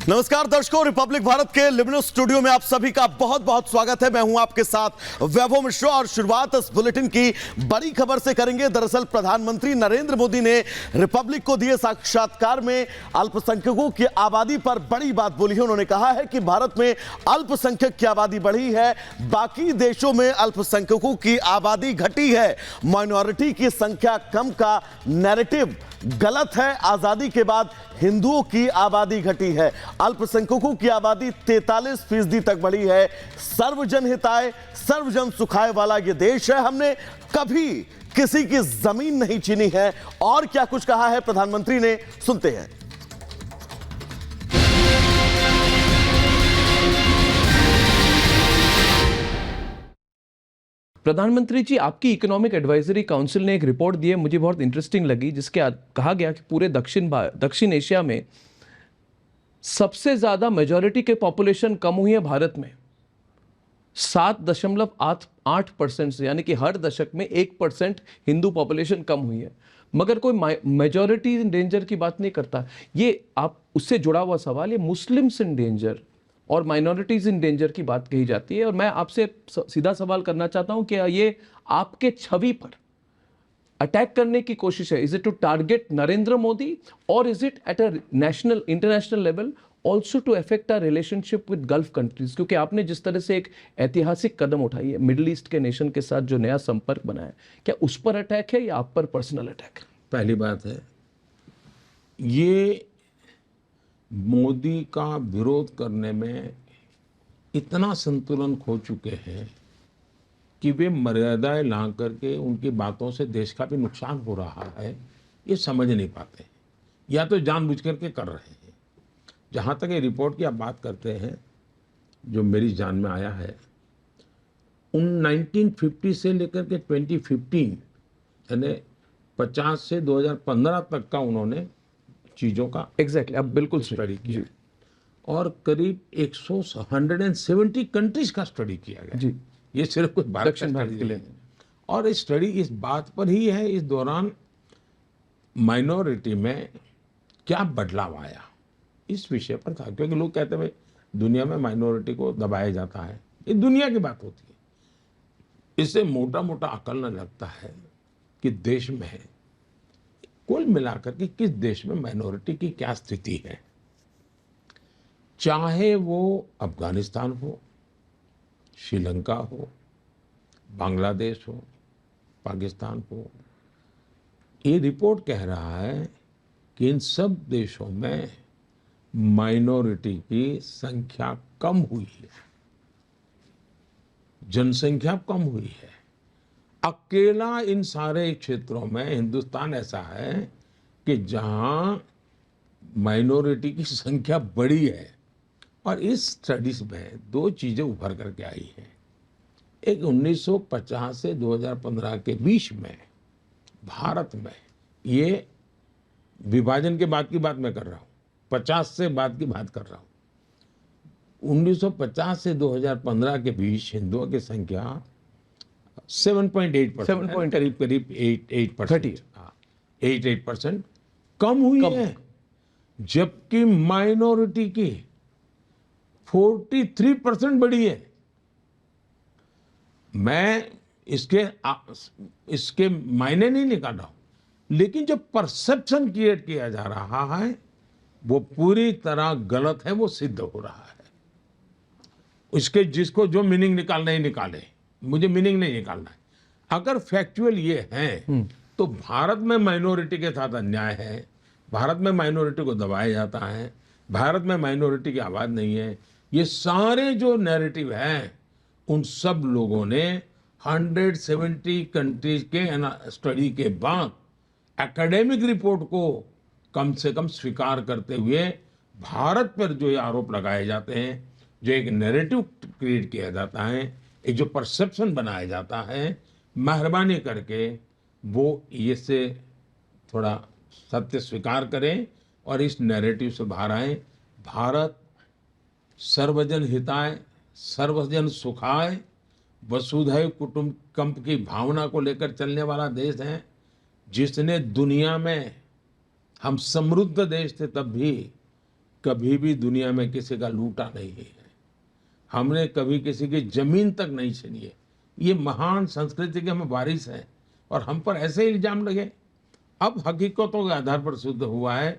नमस्कार दर्शकों, रिपब्लिक भारत के लिबनो स्टूडियो में आप सभी का बहुत बहुत स्वागत है। मैं हूं आपके साथ वैभव मिश्रा और शुरुआत इस बुलेटिन की बड़ी खबर से करेंगे। दरअसल प्रधानमंत्री नरेंद्र मोदी ने रिपब्लिक को दिए साक्षात्कार में अल्पसंख्यकों की आबादी पर बड़ी बात बोली है। उन्होंने कहा है कि भारत में अल्पसंख्यक की आबादी बढ़ी है, बाकी देशों में अल्पसंख्यकों की आबादी घटी है। माइनॉरिटी की संख्या कम का नैरेटिव गलत है। आजादी के बाद हिंदुओं की आबादी घटी है, अल्पसंख्यकों की आबादी 43% तक बढ़ी है। सर्वजन हिताय सर्वजन सुखाय वाला यह देश है। हमने कभी किसी की जमीन नहीं छीनी है। और क्या कुछ कहा है प्रधानमंत्री ने, सुनते हैं। प्रधानमंत्री जी, आपकी इकोनॉमिक एडवाइजरी काउंसिल ने एक रिपोर्ट दी है, मुझे बहुत इंटरेस्टिंग लगी, जिसके कहा गया कि पूरे दक्षिण एशिया में सबसे ज़्यादा मेजॉरिटी के पॉपुलेशन कम हुई है भारत में 7.8% से, यानी कि हर दशक में 1% हिंदू पॉपुलेशन कम हुई है। मगर कोई मेजॉरिटी इन डेंजर की बात नहीं करता। ये आप उससे जुड़ा हुआ सवाल, ये मुस्लिम्स इन डेंजर और माइनॉरिटीज इन डेंजर की बात कही जाती है। और मैं आपसे सीधा सवाल करना चाहता हूं कि ये आपके छवि पर अटैक करने की कोशिश है? Is it to target Narendra Modi और is it at a national international level also to affect our relationship with Gulf countries? क्योंकि आपने जिस तरह से एक ऐतिहासिक कदम उठाई है, मिडिल ईस्ट के नेशन के साथ जो नया संपर्क बनाया, क्या उस पर अटैक है या आप पर पर्सनल अटैक है? पहली बात है, ये मोदी का विरोध करने में इतना संतुलन खो चुके हैं कि वे मर्यादाएं ला करके उनकी बातों से देश का भी नुकसान हो रहा है, ये समझ नहीं पाते, या तो जानबूझ करके कर रहे हैं। जहाँ तक ये रिपोर्ट की आप बात करते हैं, जो मेरी जान में आया है, उन 1950 से लेकर के 2015 यानी 50 से 2015 तक का उन्होंने चीज़ों का एग्जैक्टली अब बिल्कुल स्टडी किया और करीब 170 कंट्रीज का स्टडी किया गया जी। ये सिर्फ कुछ दक्षिण भारत के लिए। और इस स्टडी इस बात पर ही है, इस दौरान माइनॉरिटी में क्या बदलाव आया, इस विषय पर था। क्योंकि लोग कहते हैं दुनिया में माइनॉरिटी को दबाया जाता है, ये दुनिया की बात होती है। इससे मोटा मोटा आकलन लगता है कि देश में कुल मिलाकर के किस देश में माइनॉरिटी की क्या स्थिति है, चाहे वो अफगानिस्तान हो, श्रीलंका हो, बांग्लादेश हो, पाकिस्तान हो। ये रिपोर्ट कह रहा है कि इन सब देशों में माइनॉरिटी की संख्या कम हुई है, जनसंख्या कम हुई है। अकेला इन सारे क्षेत्रों में हिंदुस्तान ऐसा है कि जहां माइनॉरिटी की संख्या बढ़ी है। और इस स्टडीज में दो चीजें उभर करके आई हैं। एक 1950 से 2015 के बीच में भारत में, ये विभाजन के बाद की बात मैं कर रहा हूँ, 50 से बाद की बात कर रहा हूँ। 1950 से 2015 के बीच हिंदुओं की संख्या 7.8%, करीब 8% कम हुई है, जबकि माइनॉरिटी की 43% बढ़ी है। मैं इसके मायने नहीं निकाल रहा हूं, लेकिन जो परसेप्शन क्रिएट किया जा रहा है वो पूरी तरह गलत है, वो सिद्ध हो रहा है। इसके जिसको जो मीनिंग निकालना ही निकाले, मुझे मीनिंग नहीं निकालना है। अगर फैक्चुअल ये है तो भारत में माइनॉरिटी के साथ अन्याय है, भारत में माइनॉरिटी को दबाया जाता है, भारत में माइनॉरिटी की आवाज नहीं है। ये सारे जो नैरेटिव हैं, उन सब लोगों ने 170 कंट्रीज के स्टडी के बाद एकेडमिक रिपोर्ट को कम से कम स्वीकार करते हुए भारत पर जो ये आरोप लगाए जाते हैं, जो एक नैरेटिव क्रिएट किया जाता है, एक जो परसेप्शन बनाया जाता है, मेहरबानी करके वो ये से थोड़ा सत्य स्वीकार करें और इस नैरेटिव से बाहर आए। भारत सर्वजन हिताय सर्वजन सुखाय वसुधैव कुटुंबकम की भावना को लेकर चलने वाला देश है, जिसने दुनिया में, हम समृद्ध देश थे तब भी, कभी भी दुनिया में किसी का लूटा नहीं है, हमने कभी किसी की जमीन तक नहीं छीनी है। ये महान संस्कृति के हम वारिस हैं और हम पर ऐसे इल्जाम लगे। अब हकीकतों के आधार पर सिद्ध हुआ है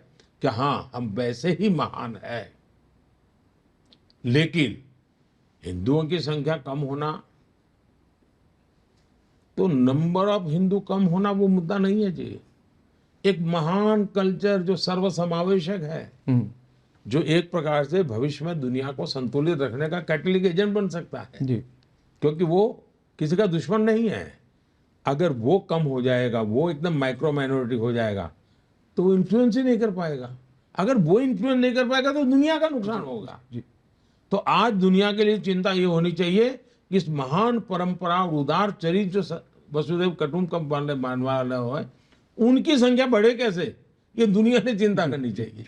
कि हाँ, हम वैसे ही महान है। लेकिन हिंदुओं की संख्या कम होना, तो नंबर ऑफ हिंदू कम होना वो मुद्दा नहीं है जी। एक महान कल्चर जो सर्वसमावेशक है, जो एक प्रकार से भविष्य में दुनिया को संतुलित रखने का कैटलिक एजेंट बन सकता है जी। क्योंकि वो किसी का दुश्मन नहीं है। अगर वो कम हो जाएगा, वो एकदम माइक्रो माइनॉरिटी हो जाएगा, तो वो इन्फ्लुएंस ही नहीं कर पाएगा। अगर वो इन्फ्लुएंस नहीं कर पाएगा तो दुनिया का नुकसान होगा जी। तो आज दुनिया के लिए चिंता ये होनी चाहिए कि इस महान परंपरा और उदार चरित्र जो वसुदेव कुटुंबकम मानने वाले हो, उनकी संख्या बढ़े कैसे, ये दुनिया ने चिंता करनी चाहिए।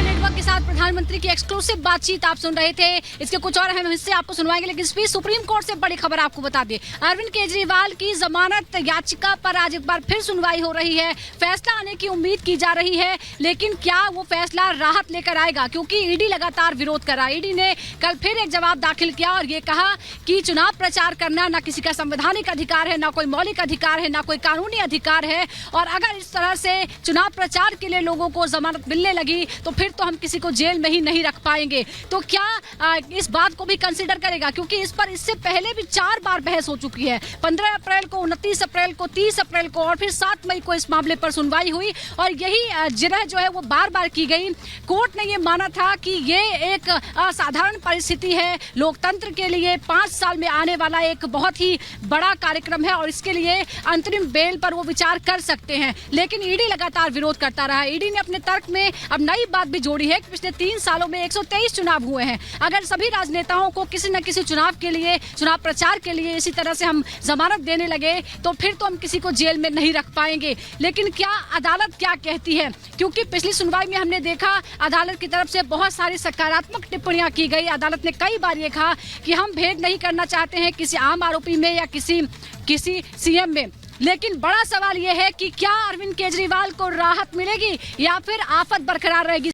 नेटवर्क के साथ प्रधानमंत्री की एक्सक्लूसिव बातचीत आप सुन रहे थे। इसके कुछ और अहम हिस्से आपको सुनवाएंगे, लेकिन इस बीच सुप्रीम कोर्ट से बड़ी खबर आपको बता दें। अरविंद केजरीवाल की जमानत याचिका पर आज एक बार फिर सुनवाई हो रही है। फैसला आने की उम्मीद की जा रही है, लेकिन क्या वो फैसला राहत लेकर आएगा, क्योंकि ईडी लगातार विरोध कर रहा है। ईडी ने कल फिर एक जवाब दाखिल किया और ये कहा कि चुनाव प्रचार करना न किसी का संवैधानिक अधिकार है, न कोई मौलिक अधिकार है, न कोई कानूनी अधिकार है, और अगर इस तरह से चुनाव प्रचार के लिए लोगों को जमानत मिलने लगी तो फिर तो हम किसी को जेल में ही नहीं रख पाएंगे। तो क्या इस बात को भी कंसीडर करेगा, क्योंकि इस पर इससे पहले भी 4 बार बहस हो चुकी है। 15 अप्रैल को, 29 अप्रैल को, 30 अप्रैल को और फिर 7 मई को इस मामले पर सुनवाई हुई और यही जिरह जो है वो बार बार की गई। कोर्ट ने ये माना था कि ये एक असाधारण परिस्थिति है, लोकतंत्र के लिए 5 साल में आने वाला एक बहुत ही बड़ा कार्यक्रम है और इसके लिए अंतरिम बेल पर वो विचार कर सकते हैं। लेकिन ईडी लगातार विरोध करता रहा। ईडी ने अपने तर्क में अब नई बात भी जोड़ी है कि पिछले 3 सालों में 123 चुनाव हुए हैं। अगर सभी राजनेताओं को किसी न किसी चुनाव के लिए, चुनाव प्रचार के लिए इसी तरह से हम जमानत देने लगे तो फिर तो हम किसी को जेल में नहीं रख पाएंगे। लेकिन क्या अदालत क्या कहती है, क्योंकि पिछली सुनवाई में हमने देखा अदालत की तरफ से बहुत सारी सकारात्मक टिप्पणियां की गई। अदालत ने कई बार ये कहा कि हम भेद नहीं करना चाहते हैं किसी आम आरोपी में या किसी सीएम में। लेकिन बड़ा सवाल यह है कि क्या अरविंद केजरीवाल को राहत मिलेगी या फिर आफत बरकरार रहेगी।